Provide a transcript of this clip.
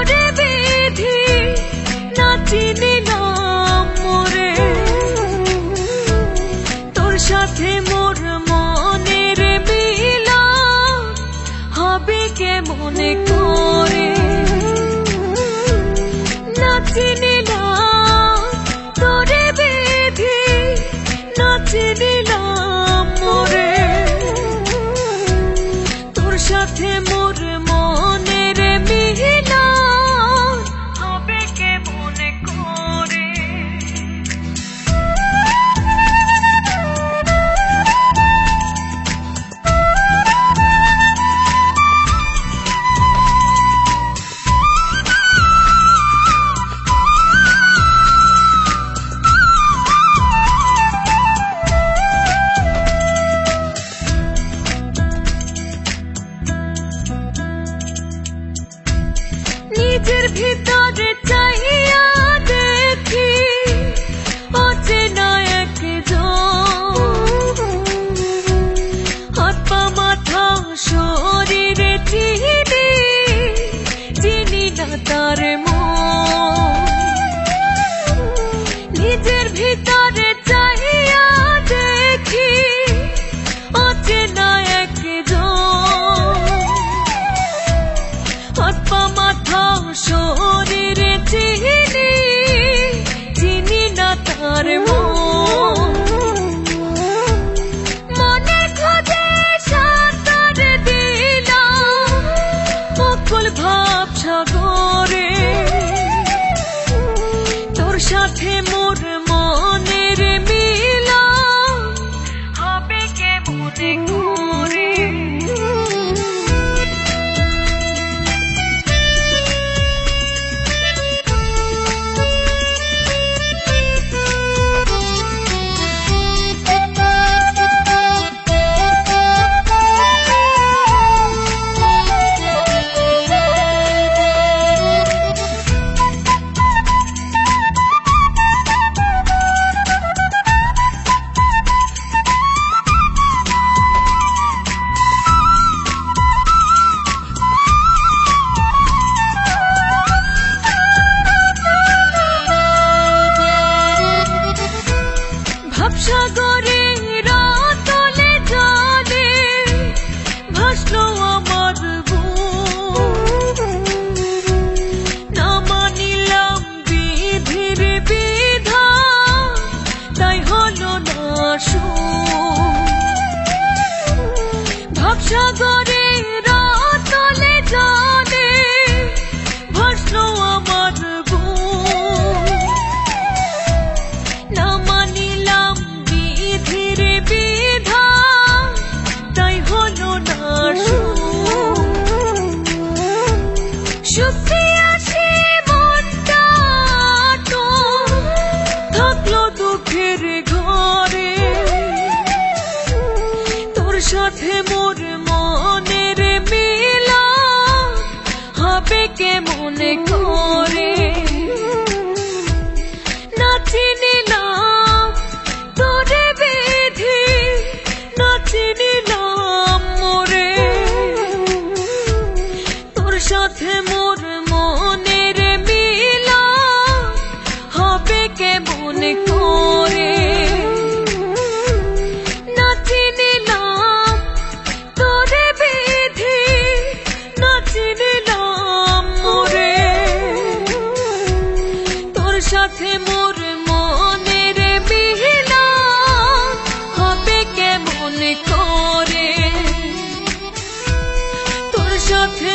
তোরে বিধি না চিনিলাম মোরে, তোর সাথে মোর মনের মিলন হবে কেমন করে। না চিনিলাম তোরে বিধি না চিনিলাম মোরে, তোর সাথে মোর মনের মিলন হবে কেমন করে। নিজের ভিতরে চাইয়া দেখি অচেনা একজন, হাত পা মাথা শরীরে চিনি চিনি না তার মন। নিজের ভিতরে চাইয়া দেখি অচেনা একজন, হাত পা মাথা শরীরে চিনি চিনি না তার মন। মনের খোঁজে সাঁতার দিলাম অকুল ভাব সাগরে, তোর সাথে মোর মনের মিলন হবে কেমন করে। ভাবসাগরে রাতলে জলে ভাসলো আমার বুক, না মানিলাম বিধির বিধান তাই হলো না সুখ। ভাবসাগরে রাতলে জলে ভাসলো আমার বুক, না মানিলাম বিধির বিধান তাই হলো না সুখ। সুখে আসে মনটা তো থাকলো দুঃখের ঘরে, তোর সাথে মোর মনের মিলন হবে কেমন করে। না চিনিলাম তোরে বিধি না চিনিলাম মোরে, তোর সাথে মোর মনের মিলন হবে কেমন করে। না চিনিলাম তোরে বিধি না চিনিলাম মোরে, তোর সাথে মোর মনের মিলন হবে কেমন করে। তোর সাথে